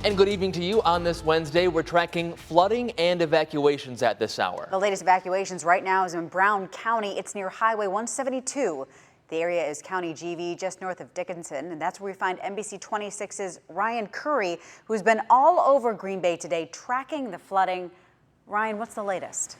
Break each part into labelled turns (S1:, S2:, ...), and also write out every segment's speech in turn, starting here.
S1: And good evening to you. On this Wednesday, we're tracking flooding and evacuations at this hour.
S2: The latest evacuations right now is in Brown County. It's near Highway 172. The area is County GV, just north of Dickinson, and that's where we find NBC 26's Ryan Curry, who's been all over Green Bay today tracking the flooding. Ryan, what's the latest?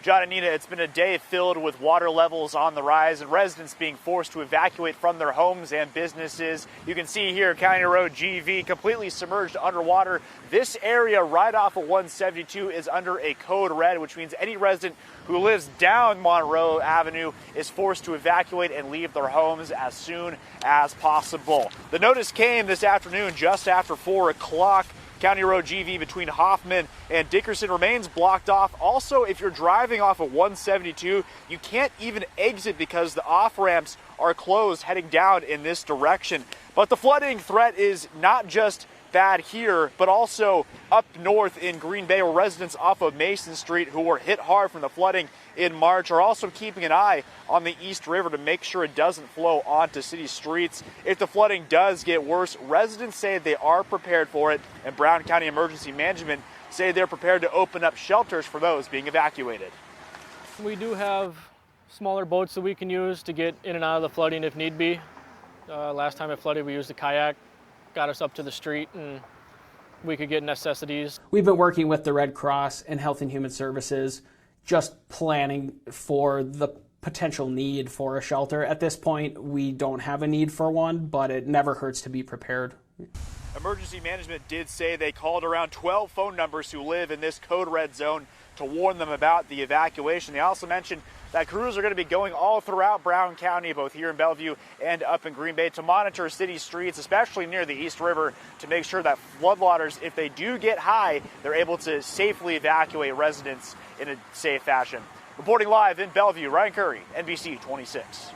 S3: John and Nina, it's been a day filled with water levels on the rise and residents being forced to evacuate from their homes and businesses. You can see here County Road GV completely submerged underwater. This area right off of 172 is under a code red, which means any resident who lives down Monroe Avenue is forced to evacuate and leave their homes as soon as possible. The notice came this afternoon just after 4 o'clock. County Road GV between Hoffman and Dickinson remains blocked off. Also, if you're driving off of 172, you can't even exit because the off-ramps are closed heading down in this direction. But the flooding threat is not just bad here, but also up north in Green Bay, where residents off of Mason Street who were hit hard from the flooding in March are also keeping an eye on the East River to make sure it doesn't flow onto city streets. If the flooding does get worse, residents say they are prepared for it, and Brown County Emergency Management say they're prepared to open up shelters for those being evacuated.
S4: We do have smaller boats that we can use to get in and out of the flooding if need be. Last time it flooded, we used a kayak, got us up to the street, and we could get necessities.
S5: We've been working with the Red Cross and Health and Human Services, just planning for the potential need for a shelter. At this point, we don't have a need for one, but it never hurts to be prepared.
S3: Emergency Management did say they called around 12 phone numbers who live in this code red zone to warn them about the evacuation. They also mentioned that crews are going to be going all throughout Brown County, both here in Bellevue and up in Green Bay, to monitor city streets, especially near the East River, to make sure that floodwaters, if they do get high, they're able to safely evacuate residents in a safe fashion. Reporting live in Bellevue, Ryan Curry, NBC 26.